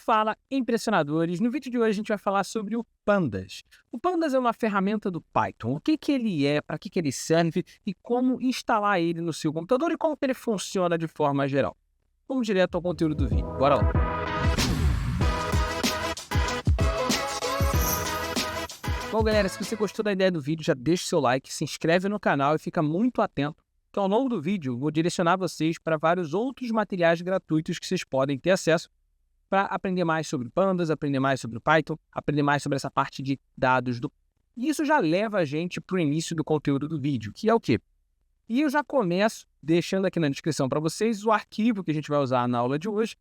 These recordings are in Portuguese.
Fala, impressionadores! No vídeo de hoje a gente vai falar sobre o Pandas. O Pandas é uma ferramenta do Python. O que ele é, para que ele serve e como instalar ele no seu computador e como que ele funciona de forma geral. Vamos direto ao conteúdo do vídeo. Bora lá! Bom, galera, se você gostou da ideia do vídeo, já deixa o seu like, se inscreve no canal e fica muito atento, que ao longo do vídeo eu vou direcionar vocês para vários outros materiais gratuitos que vocês podem ter acesso para aprender mais sobre Pandas, aprender mais sobre o Python, aprender mais sobre essa parte de dados. E isso já leva a gente para o início do conteúdo do vídeo, que é o quê? E eu já começo deixando aqui na descrição para vocês o arquivo que a gente vai usar na aula de hoje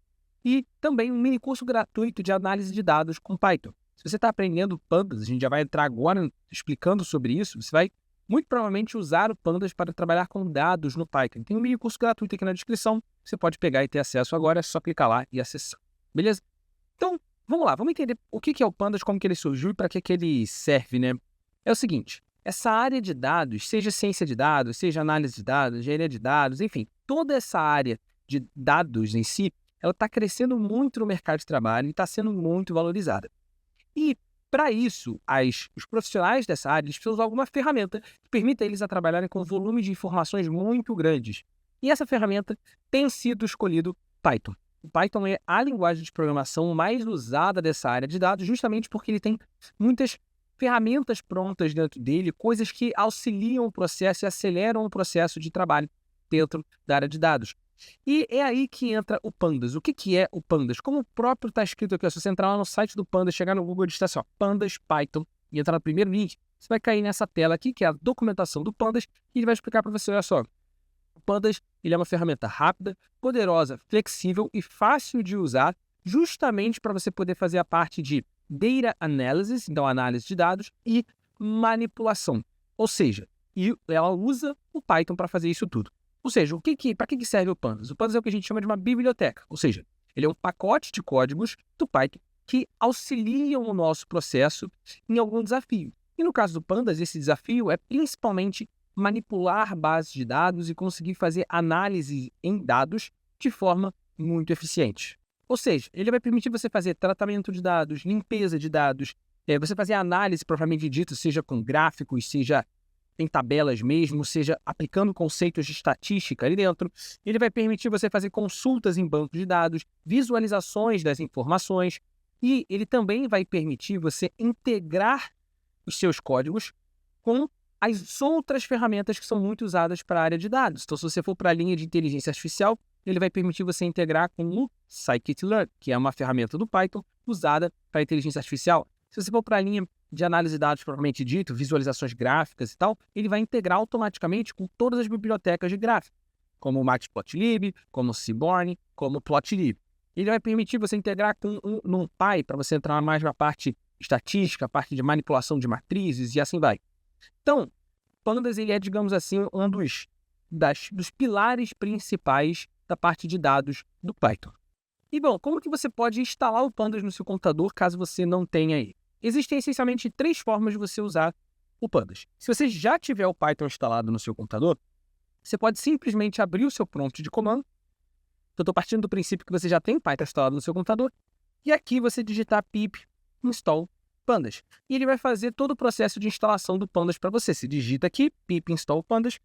e também um mini curso gratuito de análise de dados com Python. Se você está aprendendo Pandas, a gente já vai entrar agora explicando sobre isso, você vai muito provavelmente usar o Pandas para trabalhar com dados no Python. Tem um mini curso gratuito aqui na descrição, você pode pegar e ter acesso agora, é só clicar lá e acessar. Beleza? Então, vamos lá, vamos entender o que é o Pandas, como que ele surgiu e para que ele serve, né? É o seguinte, essa área de dados, seja ciência de dados, seja análise de dados, engenharia de dados, enfim, toda essa área de dados em si, ela está crescendo muito no mercado de trabalho e está sendo muito valorizada. E, para isso, os profissionais dessa área eles precisam usar alguma ferramenta que permita eles a trabalharem com volume de informações muito grandes. E essa ferramenta tem sido escolhido Python. O Python é a linguagem de programação mais usada dessa área de dados, justamente porque ele tem muitas ferramentas prontas dentro dele, coisas que auxiliam o processo e aceleram o processo de trabalho dentro da área de dados. E é aí que entra o Pandas. O que é o Pandas? Como o próprio está escrito aqui, se você entrar lá no site do Pandas, chegar no Google e digitar assim, ó, Pandas Python, e entrar no primeiro link, você vai cair nessa tela aqui, que é a documentação do Pandas, e ele vai explicar para você, olha só, o Pandas ele é uma ferramenta rápida, poderosa, flexível e fácil de usar, justamente para você poder fazer a parte de Data Analysis, então análise de dados, e manipulação. Ou seja, ela usa o Python para fazer isso tudo. Ou seja, para que serve o Pandas? O Pandas é o que a gente chama de uma biblioteca, ou seja, ele é um pacote de códigos do Python que auxiliam o nosso processo em algum desafio. E no caso do Pandas, esse desafio é principalmente manipular bases de dados e conseguir fazer análise em dados de forma muito eficiente. Ou seja, ele vai permitir você fazer tratamento de dados, limpeza de dados, você fazer análise propriamente dita, seja com gráficos, seja em tabelas mesmo, seja aplicando conceitos de estatística ali dentro. Ele vai permitir você fazer consultas em bancos de dados, visualizações das informações e ele também vai permitir você integrar os seus códigos com as outras ferramentas que são muito usadas para a área de dados. Então, se você for para a linha de inteligência artificial, ele vai permitir você integrar com o Scikit-learn, que é uma ferramenta do Python usada para inteligência artificial. Se você for para a linha de análise de dados propriamente dito, visualizações gráficas e tal, ele vai integrar automaticamente com todas as bibliotecas de gráfico, como o Matplotlib, como o Seaborn, como o Plotlib. Ele vai permitir você integrar com um NumPy para você entrar mais na parte estatística, a parte de manipulação de matrizes e assim vai. Então, Pandas ele é, digamos assim, um dos pilares principais da parte de dados do Python. E bom, como que você pode instalar o Pandas no seu computador caso você não tenha aí? Existem essencialmente 3 formas de você usar o Pandas. Se você já tiver o Python instalado no seu computador, você pode simplesmente abrir o seu prompt de comando. Eu estou partindo do princípio que você já tem o Python instalado no seu computador. E aqui você digitar pip install Pandas. E ele vai fazer todo o processo de instalação do Pandas para você. Você digita aqui, pip install Pandas,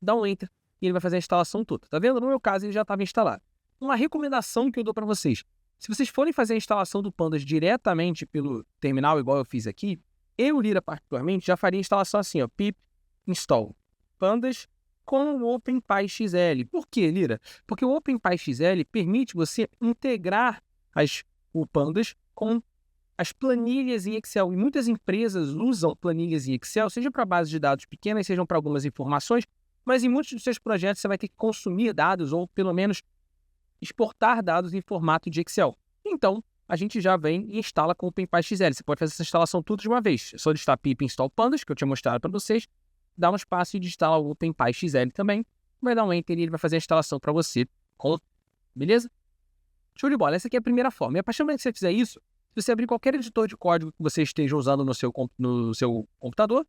dá um enter e ele vai fazer a instalação toda. Tá vendo? No meu caso, ele já estava instalado. Uma recomendação que eu dou para vocês. Se vocês forem fazer a instalação do Pandas diretamente pelo terminal, igual eu fiz aqui, eu, Lira, particularmente, já faria a instalação assim, ó, pip install Pandas com o OpenPyXL. Por quê, Lira? Porque o OpenPyXL permite você integrar o Pandas com as planilhas em Excel, e muitas empresas usam planilhas em Excel, seja para bases de dados pequenas, sejam para algumas informações, mas em muitos dos seus projetos você vai ter que consumir dados, ou pelo menos exportar dados em formato de Excel. Então, a gente já vem e instala com o OpenPyXL. Você pode fazer essa instalação tudo de uma vez. É só digitar pip install Pandas, que eu tinha mostrado para vocês, dá um espaço e instala o OpenPyXL também, vai dar um enter e ele vai fazer a instalação para você. Beleza? Show de bola. Essa aqui é a primeira forma. E a partir do momento que você fizer isso, se você abrir qualquer editor de código que você esteja usando no seu computador,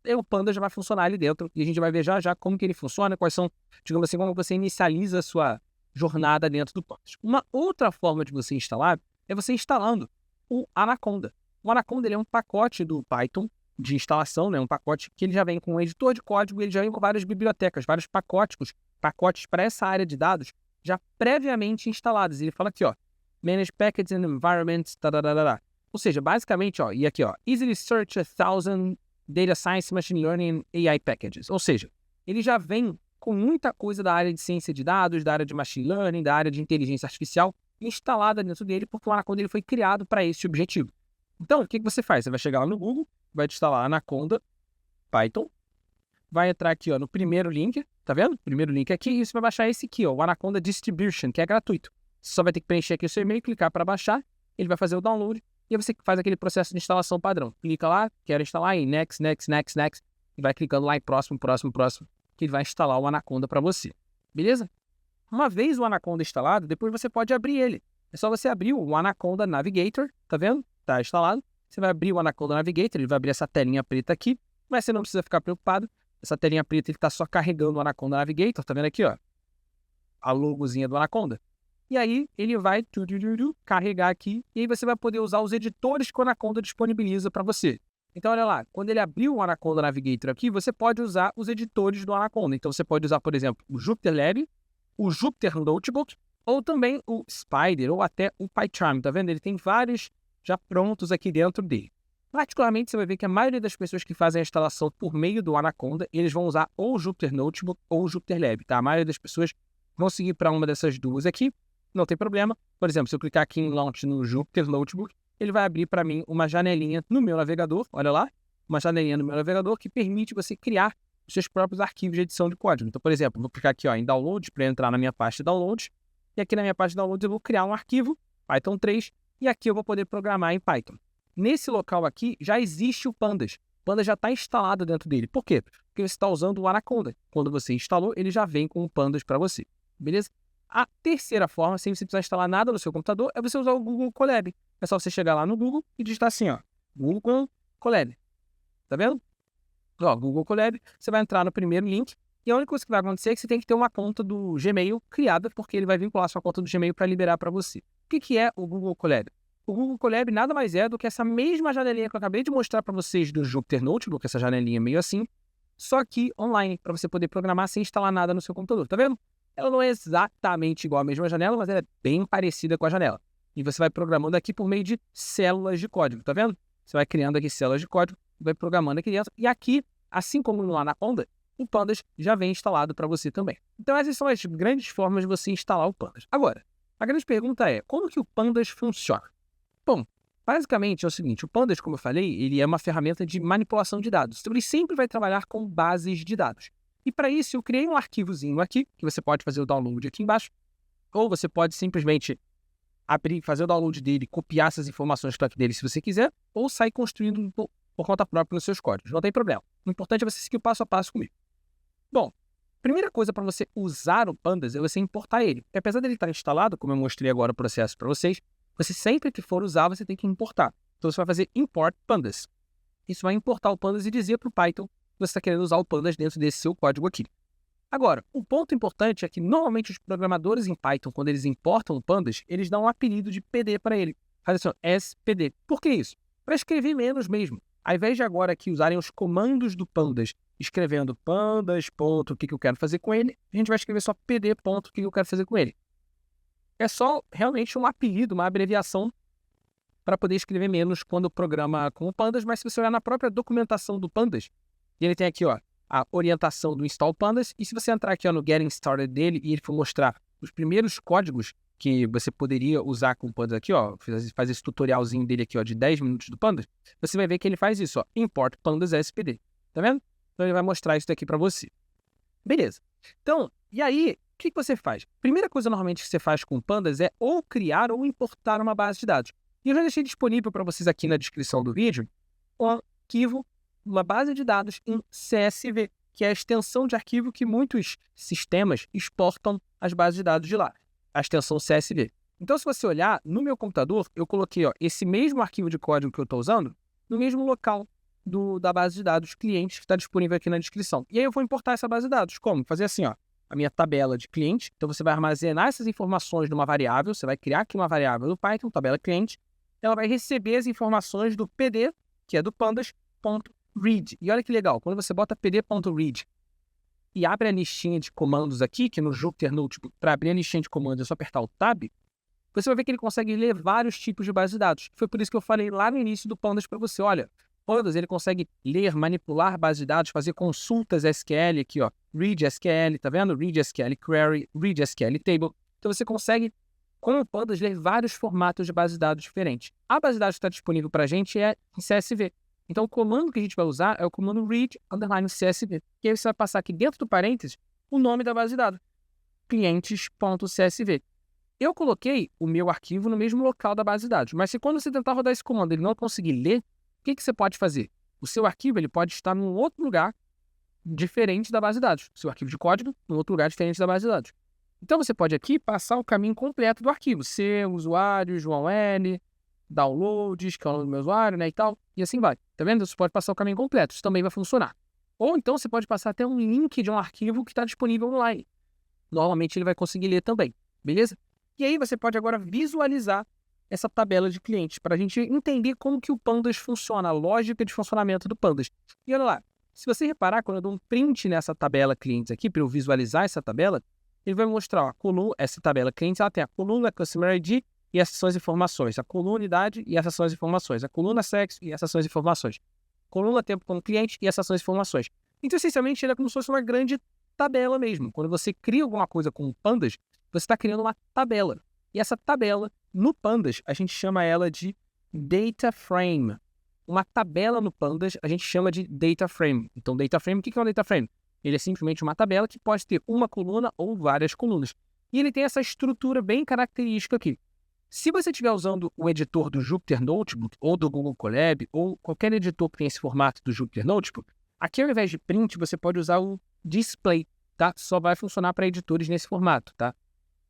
o Pandas já vai funcionar ali dentro. E a gente vai ver já como que ele funciona, quais são, digamos assim, como você inicializa a sua jornada dentro do Pandas. Uma outra forma de você instalar é você instalando o Anaconda. O Anaconda ele é um pacote do Python de instalação, né? Um pacote que ele já vem com um editor de código, ele já vem com várias bibliotecas, vários pacotes para essa área de dados já previamente instalados. Ele fala aqui, ó, Manage Packages and Environments, Ou seja, basicamente, ó, e aqui, ó, Easily Search 1,000 Data Science, Machine Learning and AI Packages. Ou seja, ele já vem com muita coisa da área de ciência de dados, da área de Machine Learning, da área de inteligência artificial instalada dentro dele, porque o Anaconda ele foi criado para esse objetivo. Então, o que você faz? Você vai chegar lá no Google, vai instalar Anaconda Python, vai entrar aqui, ó, no primeiro link, tá vendo? Primeiro link aqui, e você vai baixar esse aqui, ó, o Anaconda Distribution, que é gratuito. Você só vai ter que preencher aqui o seu e-mail, clicar para baixar, ele vai fazer o download, e aí você faz aquele processo de instalação padrão. Clica lá, quero instalar em next, e vai clicando lá em próximo, que ele vai instalar o Anaconda para você. Beleza? Uma vez o Anaconda instalado, depois você pode abrir ele. É só você abrir o Anaconda Navigator, tá vendo? Tá instalado. Você vai abrir o Anaconda Navigator, ele vai abrir essa telinha preta aqui, mas você não precisa ficar preocupado. Essa telinha preta, ele está só carregando o Anaconda Navigator, tá vendo aqui, ó? A logozinha do Anaconda. E aí, ele vai carregar aqui, e aí você vai poder usar os editores que o Anaconda disponibiliza para você. Então, olha lá, quando ele abriu o Anaconda Navigator aqui, você pode usar os editores do Anaconda. Então, você pode usar, por exemplo, o Jupyter Lab, o Jupyter Notebook, ou também o Spyder, ou até o PyCharm, tá vendo? Ele tem vários já prontos aqui dentro dele. Particularmente, você vai ver que a maioria das pessoas que fazem a instalação por meio do Anaconda, eles vão usar ou o Jupyter Notebook ou o Jupyter Lab, tá? A maioria das pessoas vão seguir para uma dessas duas aqui, não tem problema. Por exemplo, se eu clicar aqui em Launch no Jupyter Notebook, ele vai abrir para mim uma janelinha no meu navegador, olha lá, uma janelinha no meu navegador que permite você criar os seus próprios arquivos de edição de código. Então, por exemplo, vou clicar aqui, ó, em Download para entrar na minha pasta de Download, e aqui na minha pasta de Download eu vou criar um arquivo, Python 3, e aqui eu vou poder programar em Python. Nesse local aqui já existe o Pandas. O Pandas já está instalado dentro dele. Por quê? Porque você está usando o Anaconda. Quando você instalou, ele já vem com o Pandas para você. Beleza? A terceira forma, sem você precisar instalar nada no seu computador, é você usar o Google Colab. É só você chegar lá no Google e digitar assim, ó, Google Colab. Tá vendo? Ó, Google Colab, você vai entrar no primeiro link e a única coisa que vai acontecer é que você tem que ter uma conta do Gmail criada, porque ele vai vincular a sua conta do Gmail para liberar para você. O que é o Google Colab? O Google Colab nada mais é do que essa mesma janelinha que eu acabei de mostrar para vocês do Jupyter Notebook, essa janelinha meio assim, só que online, para você poder programar sem instalar nada no seu computador, tá vendo? Ela não é exatamente igual à mesma janela, mas ela é bem parecida com a janela. E você vai programando aqui por meio de células de código, tá vendo? Você vai criando aqui células de código, vai programando aqui dentro, e aqui, assim como no Anaconda, o Pandas já vem instalado para você também. Então essas são as grandes formas de você instalar o Pandas. Agora, a grande pergunta é, como que o Pandas funciona? Bom, basicamente é o seguinte, o Pandas, como eu falei, ele é uma ferramenta de manipulação de dados. Então ele sempre vai trabalhar com bases de dados. E para isso eu criei um arquivozinho aqui, que você pode fazer o download aqui embaixo, ou você pode simplesmente abrir, fazer o download dele, copiar essas informações para aqui dele se você quiser, ou sair construindo por conta própria nos seus códigos. Não tem problema. O importante é você seguir o passo a passo comigo. Bom, primeira coisa para você usar o Pandas é você importar ele. Porque apesar dele estar instalado, como eu mostrei agora o processo para vocês, você sempre que for usar, você tem que importar. Então você vai fazer import pandas. Isso vai importar o Pandas e dizer para o Python que você está querendo usar o Pandas dentro desse seu código aqui. Agora, o ponto importante é que normalmente os programadores em Python, quando eles importam o Pandas, eles dão um apelido de PD para ele. Faz assim, SPD. Por que isso? Para escrever menos mesmo. Ao invés de agora aqui usarem os comandos do Pandas, escrevendo pandas, ponto, o que eu quero fazer com ele, a gente vai escrever só PD, ponto, o que eu quero fazer com ele. É só realmente um apelido, uma abreviação para poder escrever menos quando programa com o Pandas, mas se você olhar na própria documentação do Pandas, ele tem aqui, ó, a orientação do install pandas, e se você entrar aqui, ó, no getting started dele e ele for mostrar os primeiros códigos que você poderia usar com o Pandas aqui, ó, faz esse tutorialzinho dele aqui, ó, de 10 minutos do Pandas, você vai ver que ele faz isso, ó, import pandas SPD, tá vendo? Então ele vai mostrar isso daqui para você. Beleza. Então, e aí, o que você faz? Primeira coisa normalmente que você faz com o Pandas é ou criar ou importar uma base de dados. E eu já deixei disponível para vocês aqui na descrição do vídeo um arquivo, uma base de dados em CSV, que é a extensão de arquivo que muitos sistemas exportam as bases de dados de lá, a extensão CSV. Então, se você olhar, no meu computador, eu coloquei, ó, esse mesmo arquivo de código que eu estou usando no mesmo local da base de dados clientes que está disponível aqui na descrição. E aí eu vou importar essa base de dados. Como? Fazer assim, ó, a minha tabela de cliente. Então, você vai armazenar essas informações numa variável. Você vai criar aqui uma variável no Python, tabela cliente. Ela vai receber as informações do PD, que é do pandas.read. E olha que legal, quando você bota pd.read e abre a listinha de comandos aqui, que no Jupyter Notebook, para abrir a listinha de comandos é só apertar o Tab, você vai ver que ele consegue ler vários tipos de base de dados. Foi por isso que eu falei lá no início do Pandas para você, olha, Pandas ele consegue ler, manipular base de dados, fazer consultas SQL aqui, ó, read SQL, tá vendo? Read SQL Query, read SQL Table. Então você consegue, com o Pandas, ler vários formatos de base de dados diferentes. A base de dados que está disponível para a gente é em CSV. Então o comando que a gente vai usar é o comando read_CSV. E aí você vai passar aqui dentro do parênteses o nome da base de dados, clientes.csv. Eu coloquei o meu arquivo no mesmo local da base de dados, mas se quando você tentar rodar esse comando ele não conseguir ler, o que você pode fazer? O seu arquivo ele pode estar num outro lugar diferente da base de dados. O seu arquivo de código num outro lugar diferente da base de dados. Então você pode aqui passar o caminho completo do arquivo. Seu usuário, João L, downloads, que é o nome do meu usuário, né, e tal, e assim vai. Tá vendo? Você pode passar o caminho completo, isso também vai funcionar. Ou então você pode passar até um link de um arquivo que está disponível online. Normalmente ele vai conseguir ler também, beleza? E aí você pode agora visualizar essa tabela de clientes para a gente entender como que o Pandas funciona, a lógica de funcionamento do Pandas. E olha lá, se você reparar, quando eu dou um print nessa tabela clientes aqui, para eu visualizar essa tabela, ele vai mostrar ó, a coluna, essa tabela clientes, ela tem a coluna Customer ID e essas são as informações, a coluna idade e essas são as informações, a coluna sexo e essas são as informações, coluna tempo como cliente e essas são as informações. Então, essencialmente, ele é como se fosse uma grande tabela mesmo. Quando você cria alguma coisa com o Pandas, você está criando uma tabela. E essa tabela, no Pandas, a gente chama ela de Data Frame. Uma tabela no Pandas, a gente chama de Data Frame. Então, Data Frame, o que é um Data Frame? Ele é simplesmente uma tabela que pode ter uma coluna ou várias colunas. E ele tem essa estrutura bem característica aqui. Se você estiver usando o editor do Jupyter Notebook, ou do Google Colab, ou qualquer editor que tenha esse formato do Jupyter Notebook, aqui ao invés de print, você pode usar o display, tá? Só vai funcionar para editores nesse formato, tá?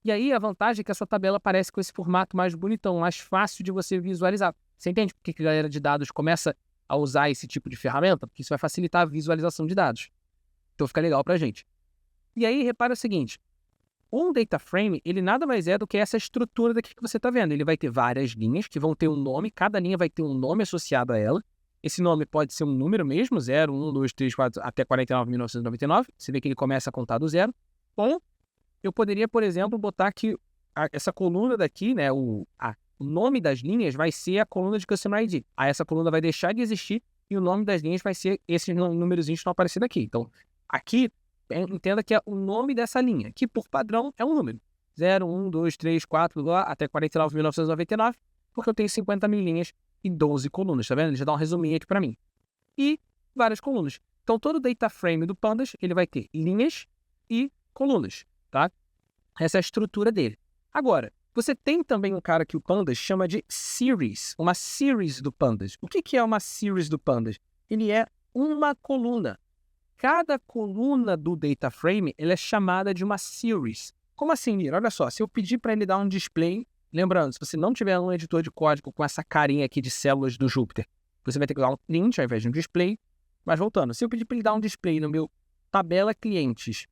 E aí a vantagem é que a sua tabela aparece com esse formato mais bonitão, mais fácil de você visualizar. Você entende por que a galera de dados começa a usar esse tipo de ferramenta? Porque isso vai facilitar a visualização de dados. Então fica legal pra gente. E aí repara o seguinte, um data frame, ele nada mais é do que essa estrutura daqui que você está vendo. Ele vai ter várias linhas que vão ter um nome, cada linha vai ter um nome associado a ela. Esse nome pode ser um número mesmo, 0, 1, 2, 3, 4, até 49.999. Você vê que ele começa a contar do zero. Ou eu poderia, por exemplo, botar aqui essa coluna daqui, né, o nome das linhas vai ser a coluna de Customer ID. Aí essa coluna vai deixar de existir e o nome das linhas vai ser esses númerozinhos que estão aparecendo aqui. Então, aqui, entenda que é o nome dessa linha, que por padrão é um número. 0, 1, 2, 3, 4, até 49.999, porque eu tenho 50.000 linhas e 12 colunas, tá vendo? Ele já dá um resuminho aqui para mim. E várias colunas. Então, todo o data frame do Pandas, ele vai ter linhas e colunas, tá? Essa é a estrutura dele. Agora, você tem também um cara que o Pandas chama de series, uma series do Pandas. O que é uma series do Pandas? Ele é uma coluna. Cada coluna do data frame ela é chamada de uma series. Como assim, Lira? Olha só, se eu pedir para ele dar um display, lembrando, se você não tiver um editor de código com essa carinha aqui de células do Jupyter, você vai ter que dar um print ao invés de um display. Mas voltando, se eu pedir para ele dar um display no meu tabela clientes,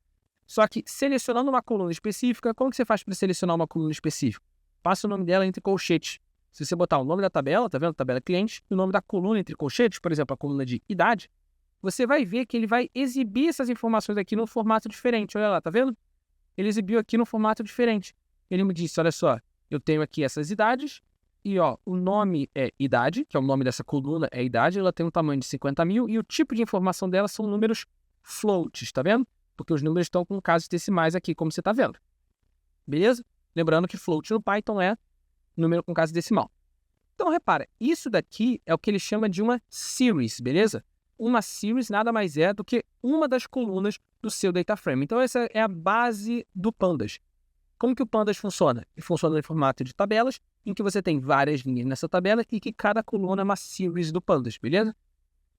só que selecionando uma coluna específica, como que você faz para selecionar uma coluna específica? Passa o nome dela entre colchetes. Se você botar o nome da tabela, tá vendo? Tabela cliente, e o nome da coluna entre colchetes, por exemplo, a coluna de idade, você vai ver que ele vai exibir essas informações aqui num formato diferente. Olha lá, tá vendo? Ele exibiu aqui num formato diferente. Ele me disse, olha só, eu tenho aqui essas idades, e ó, o nome é idade, que é o nome dessa coluna é idade, ela tem um tamanho de 50.000, e o tipo de informação dela são números floats, tá vendo? Porque os números estão com casos decimais aqui, como você tá vendo. Beleza? Lembrando que float no Python é número com caso decimal. Então, repara, isso daqui é o que ele chama de uma series, beleza? Uma series nada mais é do que uma das colunas do seu data frame. Então, essa é a base do Pandas. Como que o Pandas funciona? Ele funciona em formato de tabelas, em que você tem várias linhas nessa tabela e que cada coluna é uma series do Pandas, beleza?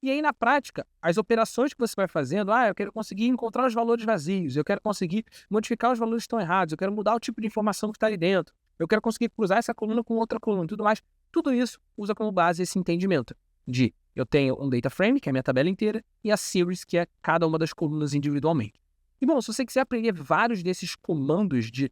E aí, na prática, as operações que você vai fazendo, eu quero conseguir encontrar os valores vazios, eu quero conseguir modificar os valores que estão errados, eu quero mudar o tipo de informação que está ali dentro, eu quero conseguir cruzar essa coluna com outra coluna e tudo mais. Tudo isso usa como base esse entendimento de eu tenho um data frame, que é a minha tabela inteira, e a series, que é cada uma das colunas individualmente. E bom, se você quiser aprender vários desses comandos de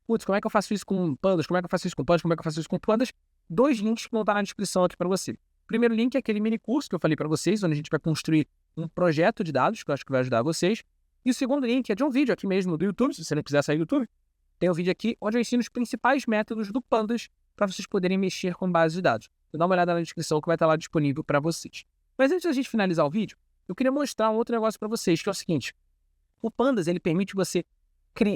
putz, como é que eu faço isso com pandas, como é que eu faço isso com pandas, como é que eu faço isso com pandas, 2 links que vão estar na descrição aqui para você. O primeiro link é aquele mini curso que eu falei para vocês, onde a gente vai construir um projeto de dados, que eu acho que vai ajudar vocês. E o segundo link é de um vídeo aqui mesmo do YouTube, se você não quiser sair do YouTube, tem um vídeo aqui onde eu ensino os principais métodos do Pandas para vocês poderem mexer com base de dados. Então dá uma olhada na descrição que vai estar lá disponível para vocês. Mas antes da gente finalizar o vídeo, eu queria mostrar um outro negócio para vocês, que é o seguinte. O Pandas, ele permite você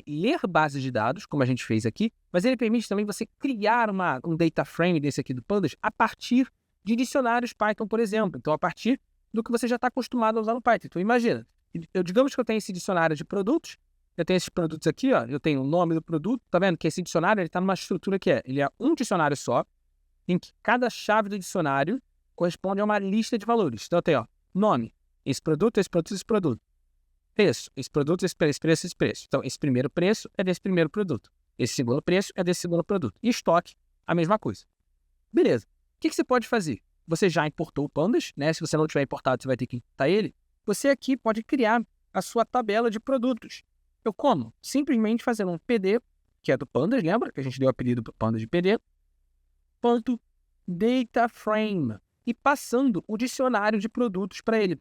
ler bases de dados, como a gente fez aqui, mas ele permite também você criar um data frame desse aqui do Pandas a partir de dicionários Python, por exemplo. Então, a partir do que você já está acostumado a usar no Python. Então, imagina, digamos que eu tenho esse dicionário de produtos, eu tenho esses produtos aqui, ó, eu tenho o nome do produto, tá vendo que esse dicionário está numa estrutura que ele é um dicionário só, em que cada chave do dicionário corresponde a uma lista de valores. Então, eu tenho, ó, nome, esse produto, esse produto, esse produto. Preço, esse produto, esse preço, esse preço. Então, esse primeiro preço é desse primeiro produto. Esse segundo preço é desse segundo produto. E estoque, a mesma coisa. Beleza. O que você pode fazer? Você já importou o Pandas, né? Se você não tiver importado, você vai ter que importar ele. Você aqui pode criar a sua tabela de produtos. Eu como? Simplesmente fazendo um PD, que é do Pandas, lembra? Que a gente deu o apelido para o Pandas de PD, ponto DataFrame. E passando o dicionário de produtos para ele.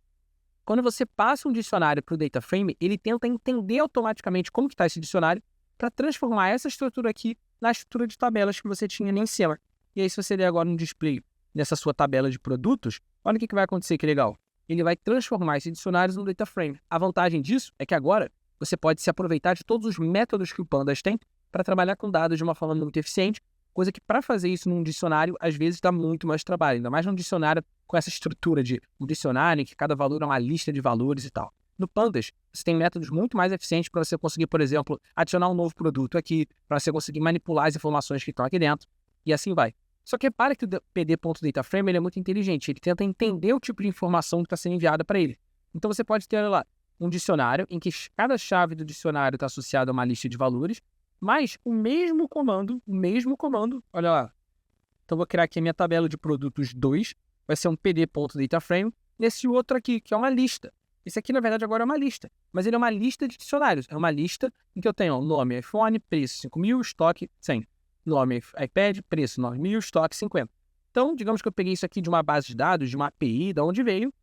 Quando você passa um dicionário para o DataFrame, ele tenta entender automaticamente como está esse dicionário para transformar essa estrutura aqui na estrutura de tabelas que você tinha ali em cima. E aí, se você der agora um display nessa sua tabela de produtos, olha o que vai acontecer, que legal. Ele vai transformar esses dicionários no DataFrame. A vantagem disso é que agora você pode se aproveitar de todos os métodos que o Pandas tem para trabalhar com dados de uma forma muito eficiente, coisa que para fazer isso num dicionário, às vezes dá muito mais trabalho, ainda mais num dicionário com essa estrutura de um dicionário em que cada valor é uma lista de valores e tal. No Pandas, você tem métodos muito mais eficientes para você conseguir, por exemplo, adicionar um novo produto aqui, para você conseguir manipular as informações que estão aqui dentro, e assim vai. Só que repara que o PD.DataFrame ele é muito inteligente, ele tenta entender o tipo de informação que está sendo enviada para ele. Então você pode ter lá um dicionário em que cada chave do dicionário está associada a uma lista de valores, mas o mesmo comando, olha lá. Então vou criar aqui a minha tabela de produtos 2, vai ser um PD.DataFrame, nesse outro aqui, que é uma lista. Esse aqui, na verdade, agora é uma lista, mas ele é uma lista de dicionários. É uma lista em que eu tenho nome iPhone, preço 5.000, estoque 100. Nome iPad, preço 9.000, estoque 50. Então, digamos que eu peguei isso aqui de uma base de dados, de uma API, de onde veio.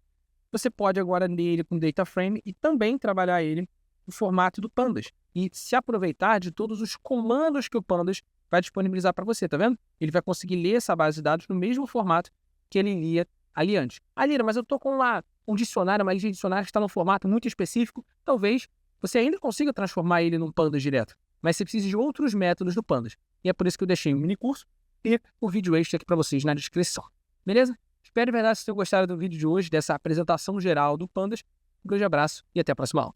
Você pode agora ler ele com DataFrame e também trabalhar ele no formato do Pandas. E se aproveitar de todos os comandos que o Pandas vai disponibilizar para você, tá vendo? Ele vai conseguir ler essa base de dados no mesmo formato que ele lia ali antes. Ah, Lira, mas eu estou com lá um dicionário, uma lista de dicionários que está num formato muito específico. Talvez você ainda consiga transformar ele num Pandas direto, mas você precisa de outros métodos do Pandas. E é por isso que eu deixei um mini curso e o vídeo extra aqui para vocês na descrição. Beleza? Espero de verdade que vocês tenham gostado do vídeo de hoje, dessa apresentação geral do Pandas. Um grande abraço e até a próxima aula.